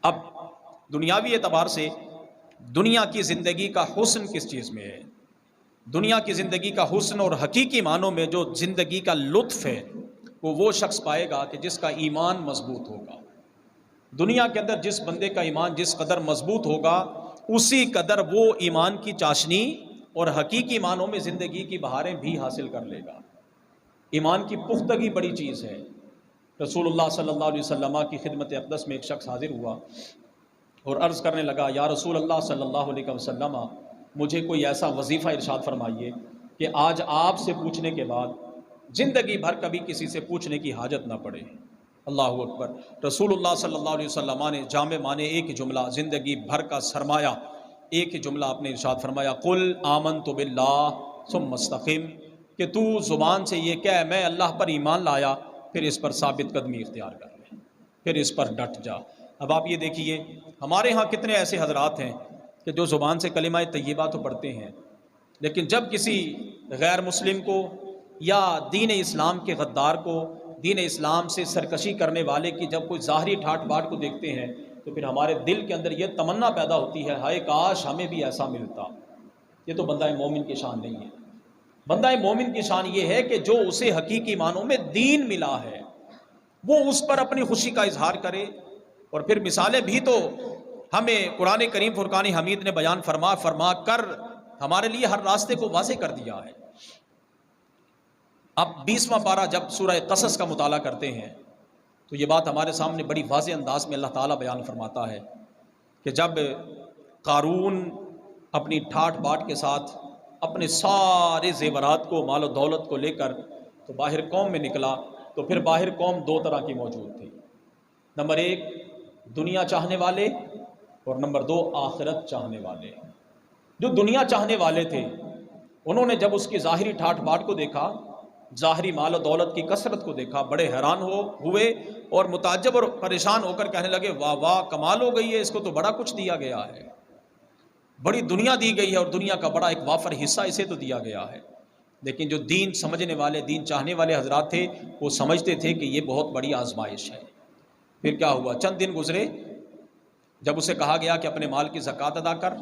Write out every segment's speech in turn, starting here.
اب دنیاوی اعتبار سے دنیا کی زندگی کا حسن کس چیز میں ہے؟ دنیا کی زندگی کا حسن اور حقیقی معنوں میں جو زندگی کا لطف ہے وہ شخص پائے گا کہ جس کا ایمان مضبوط ہوگا۔ دنیا کے اندر جس بندے کا ایمان جس قدر مضبوط ہوگا اسی قدر وہ ایمان کی چاشنی اور حقیقی معنوں میں زندگی کی بہاریں بھی حاصل کر لے گا۔ ایمان کی پختگی بڑی چیز ہے۔ رسول اللہ صلی اللہ علیہ وسلم کی خدمت اقدس میں ایک شخص حاضر ہوا اور عرض کرنے لگا، یا رسول اللہ صلی اللہ علیہ وسلم، مجھے کوئی ایسا وظیفہ ارشاد فرمائیے کہ آج آپ سے پوچھنے کے بعد زندگی بھر کبھی کسی سے پوچھنے کی حاجت نہ پڑے۔ اللہ اکبر۔ رسول اللہ صلی اللہ علیہ وسلم نے جامع معنی ایک ہی جملہ، زندگی بھر کا سرمایہ ایک ہی جملہ آپ نے ارشاد فرمایا، قل آمنت باللہ ثم استقم، کہ تو زبان سے یہ کہہ میں اللہ پر ایمان لایا، پھر اس پر ثابت قدمی اختیار کر لے، پھر اس پر ڈٹ جا۔ اب آپ یہ دیکھیے ہمارے ہاں کتنے ایسے حضرات ہیں کہ جو زبان سے کلمہ طیبہ تو پڑھتے ہیں، لیکن جب کسی غیر مسلم کو یا دین اسلام کے غدار کو، دین اسلام سے سرکشی کرنے والے کی جب کوئی ظاہری ٹھاٹ باٹ کو دیکھتے ہیں تو پھر ہمارے دل کے اندر یہ تمنا پیدا ہوتی ہے، ہائے کاش ہمیں بھی ایسا ملتا۔ یہ تو بندہ مومن کی شان نہیں ہے۔ بندہ مومن کی شان یہ ہے کہ جو اسے حقیقی معنوں میں دین ملا ہے وہ اس پر اپنی خوشی کا اظہار کرے۔ اور پھر مثالیں بھی تو ہمیں قرآن کریم فرقان حمید نے بیان فرما کر ہمارے لیے ہر راستے کو واضح کر دیا ہے۔ اب 20واں پارہ جب سورہ قصص کا مطالعہ کرتے ہیں تو یہ بات ہمارے سامنے بڑی واضح انداز میں اللہ تعالیٰ بیان فرماتا ہے کہ جب قارون اپنی ٹھاٹ باٹ کے ساتھ اپنے سارے زیورات کو، مال و دولت کو لے کر تو باہر قوم میں نکلا، تو پھر باہر قوم دو طرح کی موجود تھی۔ نمبر ایک دنیا چاہنے والے، اور نمبر دو آخرت چاہنے والے۔ جو دنیا چاہنے والے تھے انہوں نے جب اس کی ظاہری ٹھاٹ باٹ کو دیکھا، ظاہری مال و دولت کی کثرت کو دیکھا، بڑے حیران ہوئے اور متعجب اور پریشان ہو کر کہنے لگے، واہ واہ کمال ہو گئی ہے، اس کو تو بڑا کچھ دیا گیا ہے، بڑی دنیا دی گئی ہے اور دنیا کا بڑا ایک وافر حصہ اسے تو دیا گیا ہے۔ لیکن جو دین سمجھنے والے، دین چاہنے والے حضرات تھے وہ سمجھتے تھے کہ یہ بہت بڑی آزمائش ہے۔ پھر کیا ہوا؟ چند دن گزرے، جب اسے کہا گیا کہ اپنے مال کی زکوٰۃ ادا کر،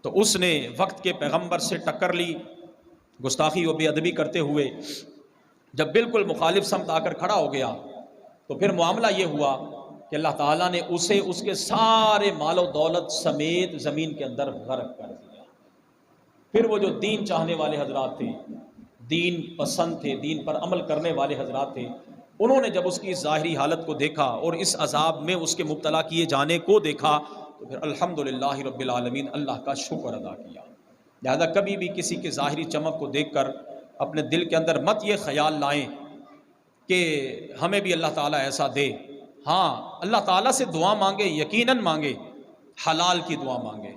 تو اس نے وقت کے پیغمبر سے ٹکر لی، گستاخی و بے ادبی کرتے ہوئے جب بالکل مخالف سمت آ کر کھڑا ہو گیا تو پھر معاملہ یہ ہوا کہ اللہ تعالیٰ نے اسے اس کے سارے مال و دولت سمیت زمین کے اندر غرق کر دیا۔ پھر وہ جو دین چاہنے والے حضرات تھے، دین پسند تھے، دین پر عمل کرنے والے حضرات تھے، انہوں نے جب اس کی ظاہری حالت کو دیکھا اور اس عذاب میں اس کے مبتلا کیے جانے کو دیکھا تو پھر الحمدللہ رب العالمین اللہ کا شکر ادا کیا۔ لہذا کبھی بھی کسی کے ظاہری چمک کو دیکھ کر اپنے دل کے اندر مت یہ خیال لائیں کہ ہمیں بھی اللہ تعالیٰ ایسا دے۔ ہاں اللہ تعالیٰ سے دعا مانگے، یقیناً مانگے، حلال کی دعا مانگے،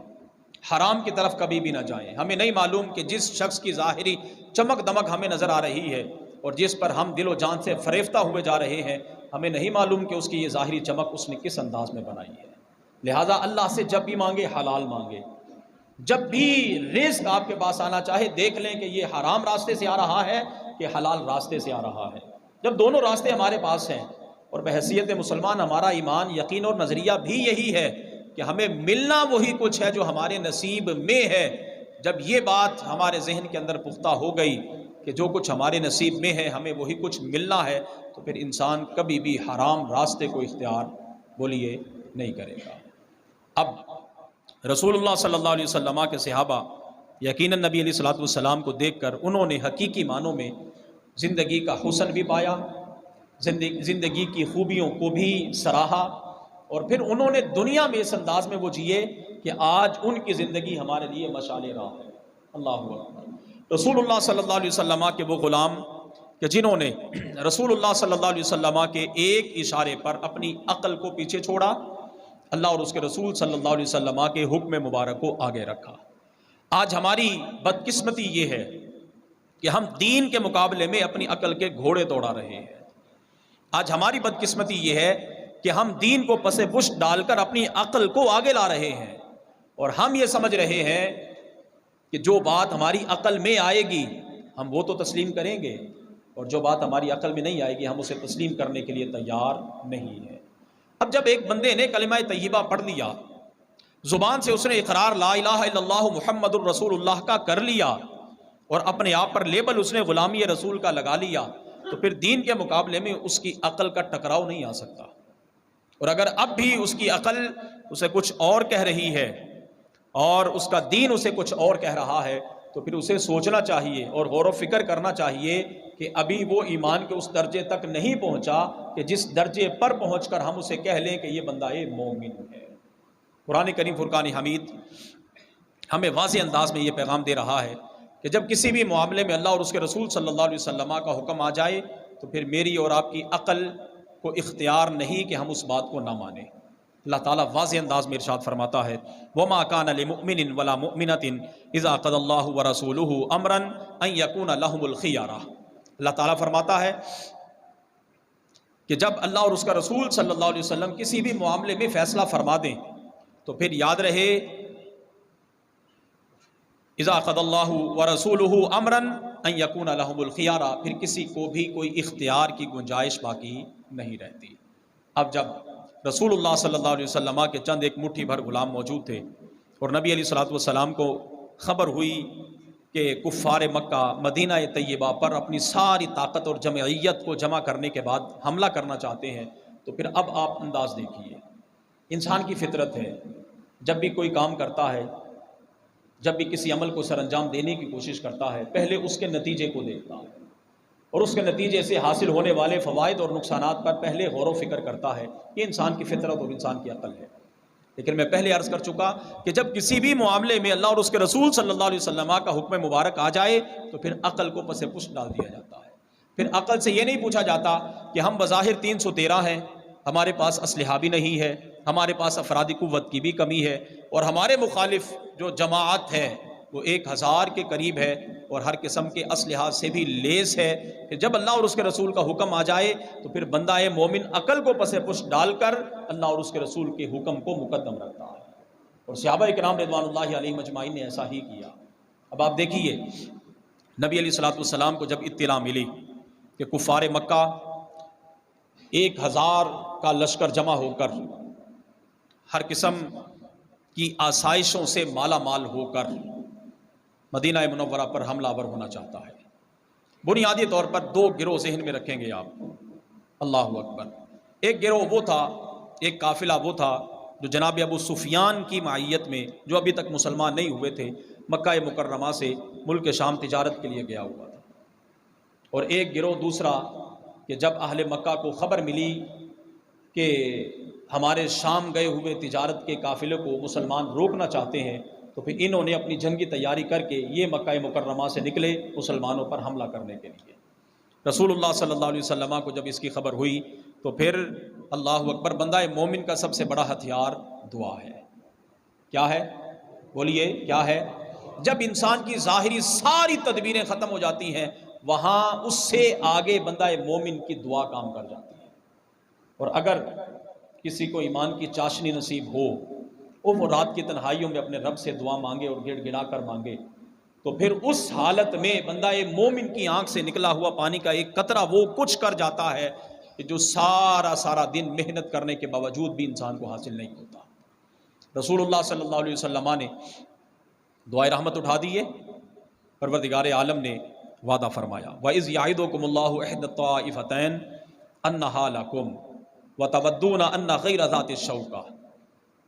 حرام کی طرف کبھی بھی نہ جائیں۔ ہمیں نہیں معلوم کہ جس شخص کی ظاہری چمک دمک ہمیں نظر آ رہی ہے اور جس پر ہم دل و جان سے فریفتہ ہوئے جا رہے ہیں، ہمیں نہیں معلوم کہ اس کی یہ ظاہری چمک اس نے کس انداز میں بنائی ہے۔ لہٰذا اللہ سے جب بھی مانگے حلال مانگے۔ جب بھی رزق آپ کے پاس آنا چاہے دیکھ لیں کہ یہ حرام راستے سے آ رہا ہے کہ حلال راستے سے آ رہا ہے۔ جب دونوں راستے ہمارے پاس ہیں اور بحیثیت مسلمان ہمارا ایمان، یقین اور نظریہ بھی یہی ہے کہ ہمیں ملنا وہی کچھ ہے جو ہمارے نصیب میں ہے، جب یہ بات ہمارے ذہن کے اندر پختہ ہو گئی کہ جو کچھ ہمارے نصیب میں ہے ہمیں وہی کچھ ملنا ہے، تو پھر انسان کبھی بھی حرام راستے کو اختیار بولیے نہیں کرے گا۔ اب رسول اللہ صلی اللہ علیہ وسلم کے صحابہ یقیناً نبی علیہ الصلوۃ والسلام کو دیکھ کر انہوں نے حقیقی معنوں میں زندگی کا حسن بھی پایا، زندگی کی خوبیوں کو بھی سراہا، اور پھر انہوں نے دنیا میں اس انداز میں وہ جیے کہ آج ان کی زندگی ہمارے لیے مشعل راہ ہے۔ اللہ اکبر۔ رسول اللہ صلی اللہ علیہ وسلم کے وہ غلام کہ جنہوں نے رسول اللہ صلی اللہ علیہ وسلم کے ایک اشارے پر اپنی عقل کو پیچھے چھوڑا، اللہ اور اس کے رسول صلی اللہ علیہ وسلم کے حکم مبارک کو آگے رکھا۔ آج ہماری بدقسمتی یہ ہے کہ ہم دین کے مقابلے میں اپنی عقل کے گھوڑے دوڑا رہے ہیں۔ آج ہماری بدقسمتی یہ ہے کہ ہم دین کو پس پشت ڈال کر اپنی عقل کو آگے لا رہے ہیں، اور ہم یہ سمجھ رہے ہیں کہ جو بات ہماری عقل میں آئے گی ہم وہ تو تسلیم کریں گے، اور جو بات ہماری عقل میں نہیں آئے گی ہم اسے تسلیم کرنے کے لیے تیار نہیں ہیں۔ اب جب ایک بندے نے کلمہ طیبہ پڑھ لیا، زبان سے اس نے اقرار لا الہ الا اللہ محمد الرسول اللہ کا کر لیا، اور اپنے آپ پر لیبل اس نے غلامی رسول کا لگا لیا، تو پھر دین کے مقابلے میں اس کی عقل کا ٹکراؤ نہیں آ سکتا۔ اور اگر اب بھی اس کی عقل اسے کچھ اور کہہ رہی ہے اور اس کا دین اسے کچھ اور کہہ رہا ہے، تو پھر اسے سوچنا چاہیے اور غور و فکر کرنا چاہیے کہ ابھی وہ ایمان کے اس درجے تک نہیں پہنچا کہ جس درجے پر پہنچ کر ہم اسے کہہ لیں کہ یہ بندہ مومن ہے۔ قرآن کریم فرقان حمید ہمیں واضح انداز میں یہ پیغام دے رہا ہے کہ جب کسی بھی معاملے میں اللہ اور اس کے رسول صلی اللہ علیہ وسلم کا حکم آ جائے تو پھر میری اور آپ کی عقل کو اختیار نہیں کہ ہم اس بات کو نہ مانیں۔ اللہ تعالیٰ واضح انداز میں ارشاد فرماتا ہے وَمَا كَانَ لِمُؤْمِنٍ وَلَا مُؤْمِنَةٍ إِذَا قَضَى اللَّهُ وَرَسُولُهُ أَمْرًا أَن يَكُونَ لَهُمُ الْخِيَرَةُ۔ اللہ تعالیٰ فرماتا ہے کہ جب اللہ اور اس کا رسول صلی اللہ علیہ وسلم کسی بھی معاملے میں فیصلہ فرما دیں تو پھر یاد رہے اذا قضى الله ورسوله امرا ان يكون لهم الخيار، پھر کسی کو بھی کوئی اختیار کی گنجائش باقی نہیں رہتی۔ اب جب رسول اللہ صلی اللہ علیہ وسلم کے چند ایک مٹھی بھر غلام موجود تھے اور نبی علیہ الصلوۃ والسلام کو خبر ہوئی کہ کفار مکہ مدینہ طیبہ پر اپنی ساری طاقت اور جمعیت کو جمع کرنے کے بعد حملہ کرنا چاہتے ہیں، تو پھر اب آپ انداز دیکھیے، انسان کی فطرت ہے جب بھی کوئی کام کرتا ہے، جب بھی کسی عمل کو سر انجام دینے کی کوشش کرتا ہے، پہلے اس کے نتیجے کو دیکھتا ہے اور اس کے نتیجے سے حاصل ہونے والے فوائد اور نقصانات پر پہلے غور و فکر کرتا ہے۔ یہ انسان کی فطرت اور انسان کی عقل ہے۔ لیکن میں پہلے عرض کر چکا کہ جب کسی بھی معاملے میں اللہ اور اس کے رسول صلی اللہ علیہ وسلم کا حکم مبارک آ جائے تو پھر عقل کو پس پش ڈال دیا جاتا ہے۔ پھر عقل سے یہ نہیں پوچھا جاتا کہ ہم بظاہر 313 ہیں، ہمارے پاس اسلحہ بھی نہیں ہے، ہمارے پاس افرادی قوت کی بھی کمی ہے، اور ہمارے مخالف جو جماعت ہے وہ 1000 کے قریب ہے اور ہر قسم کے اسلحہ سے بھی لیس ہے۔ کہ جب اللہ اور اس کے رسول کا حکم آ جائے تو پھر بندہ مومن عقل کو پس پش ڈال کر اللہ اور اس کے رسول کے حکم کو مقدم رکھتا ہے، اور صحابہ کرام رضوان اللہ علیہم اجمعین نے ایسا ہی کیا۔ اب آپ دیکھیے نبی علیہ الصلوۃ والسلام کو جب اطلاع ملی کہ کفار مکہ 1000 کا لشکر جمع ہو کر ہر قسم کی آسائشوں سے مالا مال ہو کر مدینہ منورہ پر حملہ آور ہونا چاہتا ہے، بنیادی طور پر 2 گروہ ذہن میں رکھیں گے آپ۔ اللہ اکبر۔ ایک گروہ وہ تھا، ایک قافلہ وہ تھا جو جناب ابو سفیان کی معیت میں، جو ابھی تک مسلمان نہیں ہوئے تھے، مکہ مکرمہ سے ملک شام تجارت کے لیے گیا ہوا تھا۔ اور ایک گروہ دوسرا کہ جب اہل مکہ کو خبر ملی کہ ہمارے شام گئے ہوئے تجارت کے قافلے کو مسلمان روکنا چاہتے ہیں، تو پھر انہوں نے اپنی جنگی تیاری کر کے یہ مکہ مکرمہ سے نکلے مسلمانوں پر حملہ کرنے کے لیے۔ رسول اللہ صلی اللہ علیہ وسلم کو جب اس کی خبر ہوئی تو پھر اللہ اکبر، بندہ مومن کا سب سے بڑا ہتھیار دعا ہے۔ کیا ہے؟ بولیے کیا ہے؟ جب انسان کی ظاہری ساری تدبیریں ختم ہو جاتی ہیں، وہاں اس سے آگے بندہ مومن کی دعا کام کر جاتی ہے۔ اور اگر کسی کو ایمان کی چاشنی نصیب ہو اور وہ رات کی تنہائیوں میں اپنے رب سے دعا مانگے اور گڑ گڑا کر مانگے، تو پھر اس حالت میں بندہ مومن کی آنکھ سے نکلا ہوا پانی کا ایک قطرہ وہ کچھ کر جاتا ہے کہ جو سارا دن محنت کرنے کے باوجود بھی انسان کو حاصل نہیں ہوتا۔ رسول اللہ صلی اللہ علیہ وسلم نے دعائے رحمت اٹھا دیے، پروردگار عالم نے وعدہ فرمایا وَإِذْ يَعِدُكُمُ اللَّهُ إِحْدَى الطَّائِفَتَيْنِ أَنَّهَا لَكُمْ وَتَوَدُّونَ أَنَّ غَيْرَ ذَاتِ الشَّوْكَةِ۔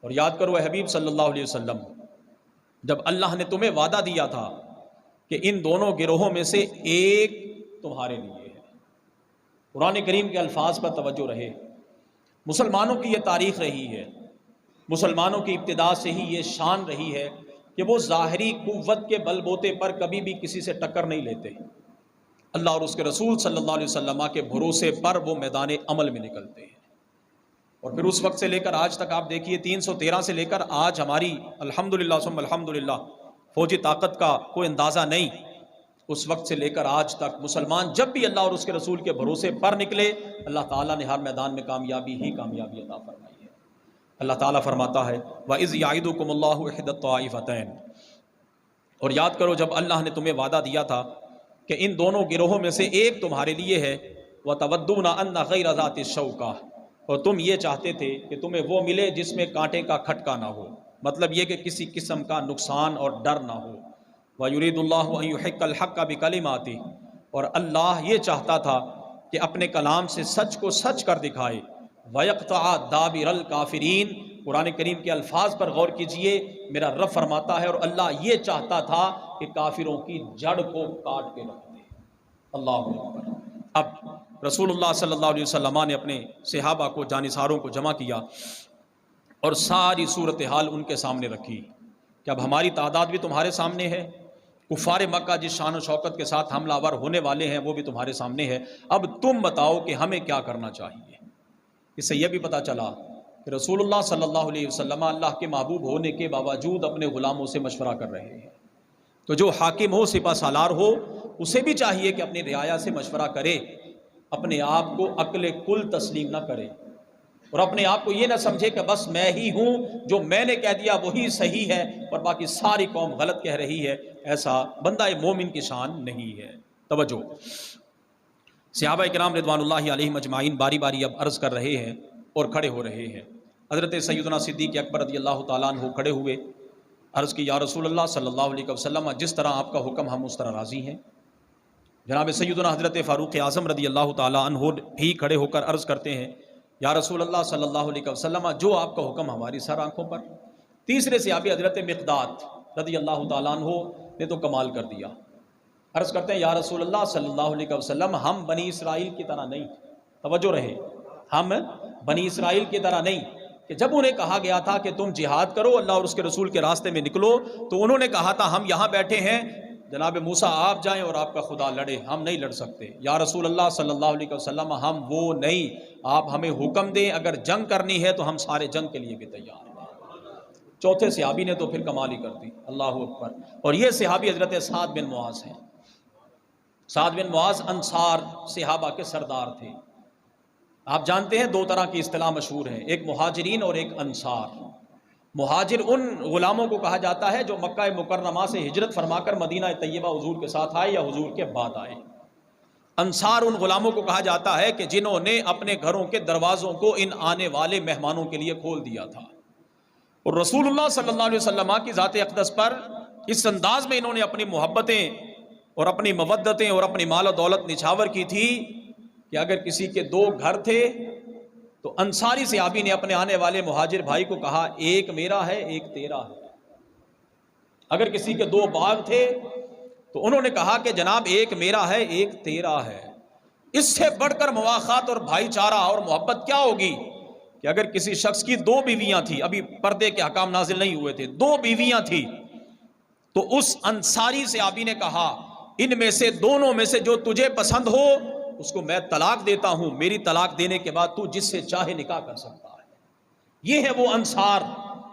اور یاد کرو اے حبیب صلی اللہ علیہ وسلم، جب اللہ نے تمہیں وعدہ دیا تھا کہ ان دونوں گروہوں میں سے ایک تمہارے لیے ہے۔ قرآن کریم کے الفاظ پر توجہ رہے۔ مسلمانوں کی یہ تاریخ رہی ہے، مسلمانوں کی ابتدا سے ہی یہ شان رہی ہے کہ وہ ظاہری قوت کے بل بوتے پر کبھی بھی کسی سے ٹکر نہیں لیتے۔ اللہ اور اس کے رسول صلی اللہ علیہ وسلم کے بھروسے پر وہ میدان عمل میں نکلتے ہیں۔ اور پھر اس وقت سے لے کر آج تک آپ دیکھیے 313 سے لے کر آج ہماری الحمدللہ ثم الحمدللہ فوجی طاقت کا کوئی اندازہ نہیں۔ اس وقت سے لے کر آج تک مسلمان جب بھی اللہ اور اس کے رسول کے بھروسے پر نکلے، اللہ تعالیٰ نے ہر میدان میں کامیابی عطا فرمائی ہے۔ اللہ تعالیٰ فرماتا ہے وَإِذْ يَعِدُكُمُ اللَّهُ إِحْدَى الطَّائِفَتَيْنِ، اور یاد کرو جب اللہ نے تمہیں وعدہ دیا تھا کہ ان دونوں گروہوں میں سے ایک تمہارے لیے ہے، وَتَوَدُّونَ أَنَّ غَيْرَ ذَاتِ الشَّوْكَةِ، اور تم یہ چاہتے تھے کہ تمہیں وہ ملے جس میں کانٹے کا کھٹکا نہ ہو، مطلب یہ کہ کسی قسم کا نقصان اور ڈر نہ ہو۔ وَيُرِيدُ اللَّهُ أَن يُحِقَّ الْحَقَّ بِكَلِمَاتِهِ، اور اللہ یہ چاہتا تھا کہ اپنے کلام سے سچ کو سچ کر دکھائے۔ وَيَقْطَعَ دَابِرَ الْكَافِرِينَ، قرآن کریم کے الفاظ پر غور کیجئے، میرا رب فرماتا ہے اور اللہ یہ چاہتا تھا کہ کافروں کی جڑ کو کاٹ کے رکھ دے۔ اللہ اکبر۔ اب رسول اللہ صلی اللہ علیہ وسلم نے اپنے صحابہ کو، جانثاروں کو جمع کیا اور ساری صورتحال ان کے سامنے رکھی کہ اب ہماری تعداد بھی تمہارے سامنے ہے، کفار مکہ جس شان و شوکت کے ساتھ حملہ آور ہونے والے ہیں وہ بھی تمہارے سامنے ہے، اب تم بتاؤ کہ ہمیں کیا کرنا چاہیے۔ اس سے یہ بھی پتہ چلا کہ رسول اللہ صلی اللہ علیہ وسلم اللہ کے محبوب ہونے کے باوجود اپنے غلاموں سے مشورہ کر رہے ہیں، تو جو حاکم ہو، سپہ سالار ہو، اسے بھی چاہیے کہ اپنی رعایا سے مشورہ کرے، اپنے آپ کو عقل کل تسلیم نہ کرے اور اپنے آپ کو یہ نہ سمجھے کہ بس میں ہی ہوں، جو میں نے کہہ دیا وہی صحیح ہے اور باقی ساری قوم غلط کہہ رہی ہے۔ ایسا بندہ مومن کی شان نہیں ہے۔ توجہ، صحابہ کرام رضوان اللہ علیہم اجمعین باری باری اب عرض کر رہے ہیں اور کھڑے ہو رہے ہیں۔ حضرت سیدنا صدیق اکبر رضی اللہ تعالیٰ عنہ کھڑے ہوئے، عرض کی یا رسول اللہ صلی اللہ علیہ وسلم، جس طرح آپ کا حکم ہم اس طرح راضی ہیں۔ جناب سیدنا حضرت فاروق اعظم رضی اللہ تعالیٰ عنہ بھی کھڑے ہو کر عرض کرتے ہیں یا رسول اللہ صلی اللہ علیہ وسلم، جو آپ کا حکم ہماری سر آنکھوں پر۔ تیسرے صحابی حضرت مقداد رضی اللہ تعالیٰ عنہ نے تو کمال کر دیا، عرض کرتے ہیں یا رسول اللہ صلی اللہ علیہ وسلم، ہم بنی اسرائیل کی طرح نہیں، توجہ رہے، ہم بنی اسرائیل کی طرح نہیں کہ جب انہیں کہا گیا تھا کہ تم جہاد کرو، اللہ اور اس کے رسول کے راستے میں نکلو، تو انہوں نے کہا تھا ہم یہاں بیٹھے ہیں، جناب موسیٰ آپ جائیں اور آپ کا خدا لڑے، ہم نہیں لڑ سکتے۔ یا رسول اللہ صلی اللہ علیہ وسلم، ہم وہ نہیں، آپ ہمیں حکم دیں، اگر جنگ کرنی ہے تو ہم سارے جنگ کے لیے بھی تیار ہیں۔ چوتھے صحابی نے تو پھر کمال ہی کر دی، اللہ اکبر۔ اور یہ صحابی حضرت سعد بن معاذ ہیں۔ سعد بن معاذ انصار صحابہ کے سردار تھے۔ آپ جانتے ہیں دو طرح کی اصطلاح مشہور ہے، ایک مہاجرین اور ایک انصار۔ مہاجر ان غلاموں کو کہا جاتا ہے جو مکہ مکرمہ سے ہجرت فرما کر مدینہ طیبہ حضور کے ساتھ آئے یا حضور کے بعد آئے۔ انصار ان غلاموں کو کہا جاتا ہے کہ جنہوں نے اپنے گھروں کے دروازوں کو ان آنے والے مہمانوں کے لیے کھول دیا تھا، اور رسول اللہ صلی اللہ علیہ وسلم کی ذات اقدس پر اس انداز میں انہوں نے اپنی محبتیں اور اپنی مودتیں اور اپنی مال و دولت نچھاور کی تھی کہ اگر کسی کے دو گھر تھے تو انصاری صحابی نے اپنے آنے والے مہاجر بھائی کو کہا ایک میرا ہے ایک تیرا ہے۔ اگر کسی کے دو باغ تھے تو انہوں نے کہا کہ جناب ایک میرا ہے ایک تیرا ہے۔ اس سے بڑھ کر مواخات اور بھائی چارہ اور محبت کیا ہوگی کہ اگر کسی شخص کی دو بیویاں تھیں، ابھی پردے کے حکام نازل نہیں ہوئے تھے، دو بیویاں تھیں، تو اس انصاری صحابی نے کہا ان میں سے دونوں میں سے جو تجھے پسند ہو اس کو میں طلاق دیتا ہوں، میری طلاق دینے کے بعد تو جس سے چاہے نکاح کر سکتا ہے۔ یہ ہے وہ انصار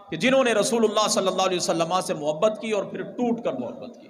کہ جنہوں نے رسول اللہ صلی اللہ علیہ وسلم سے محبت کی اور پھر ٹوٹ کر محبت کی۔